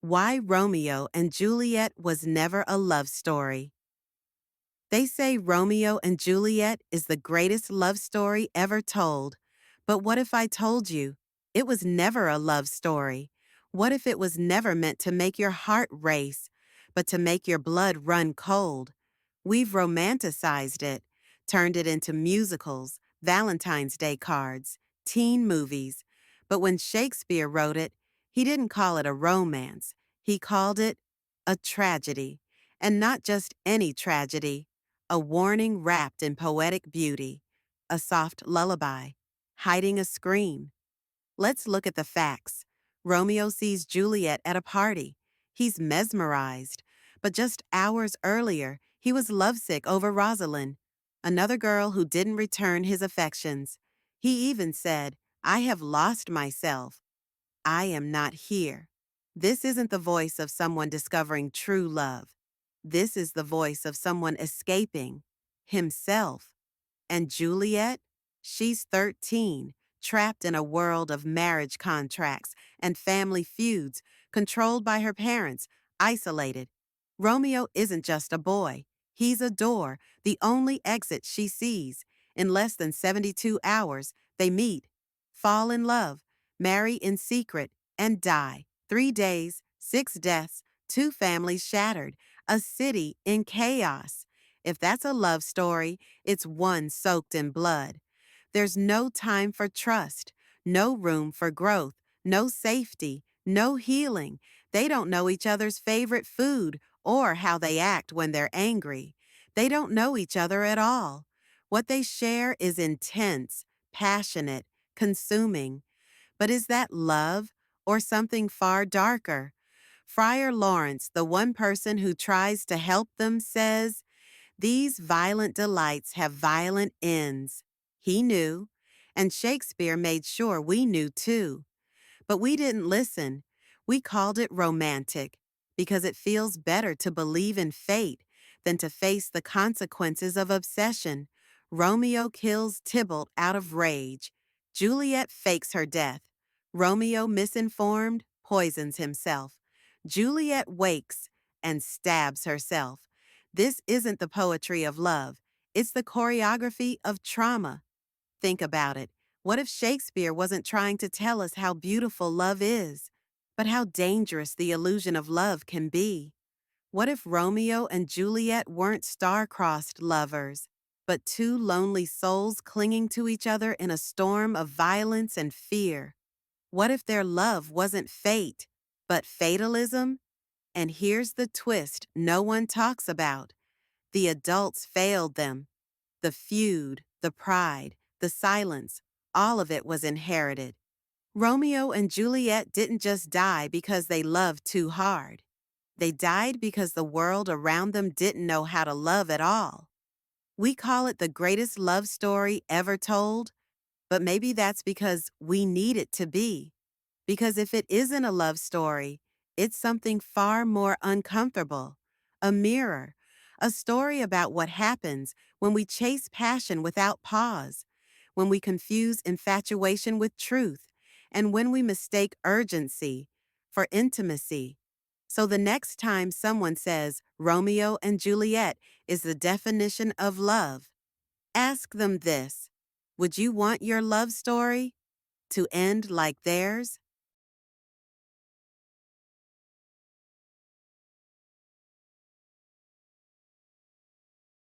Why Romeo and Juliet was never a love story. They say Romeo and Juliet is the greatest love story ever told. But what if I told you it was never a love story? What if it was never meant to make your heart race, but to make your blood run cold? We've romanticized it, turned it into musicals, Valentine's Day cards, teen movies. But when Shakespeare wrote it, he didn't call it a romance. He called it a tragedy. And not just any tragedy, a warning wrapped in poetic beauty, a soft lullaby, hiding a scream. Let's look at the facts. Romeo sees Juliet at a party. He's mesmerized. But just hours earlier, he was lovesick over Rosalind, another girl who didn't return his affections. He even said, "I have lost myself. I am not here." This isn't the voice of someone discovering true love. This is the voice of someone escaping himself. And Juliet? She's 13, trapped in a world of marriage contracts and family feuds, controlled by her parents, isolated. Romeo isn't just a boy. He's a door, the only exit she sees. In less than 72 hours, they meet, fall in love, marry in secret, and die. 3 days, 6 deaths, 2 families shattered, a city in chaos. If that's a love story, it's one soaked in blood. There's no time for trust, no room for growth, no safety, no healing. They don't know each other's favorite food or how they act when they're angry. They don't know each other at all. What they share is intense, passionate, consuming. But is that love or something far darker? Friar Lawrence, the one person who tries to help them, says, "These violent delights have violent ends." He knew, and Shakespeare made sure we knew too. But we didn't listen. We called it romantic because it feels better to believe in fate than to face the consequences of obsession. Romeo kills Tybalt out of rage. Juliet fakes her death. Romeo, misinformed, poisons himself. Juliet wakes and stabs herself. This isn't the poetry of love. It's the choreography of trauma. Think about it. What if Shakespeare wasn't trying to tell us how beautiful love is, but how dangerous the illusion of love can be? What if Romeo and Juliet weren't star-crossed lovers, but two lonely souls clinging to each other in a storm of violence and fear? What if their love wasn't fate, but fatalism? And here's the twist no one talks about. The adults failed them. The feud, the pride, the silence, all of it was inherited. Romeo and Juliet didn't just die because they loved too hard. They died because the world around them didn't know how to love at all. We call it the greatest love story ever told, but maybe that's because we need it to be. Because if it isn't a love story, it's something far more uncomfortable. A mirror. A story about what happens when we chase passion without pause, when we confuse infatuation with truth, and when we mistake urgency for intimacy. So the next time someone says Romeo and Juliet is the definition of love, ask them this: would you want your love story to end like theirs?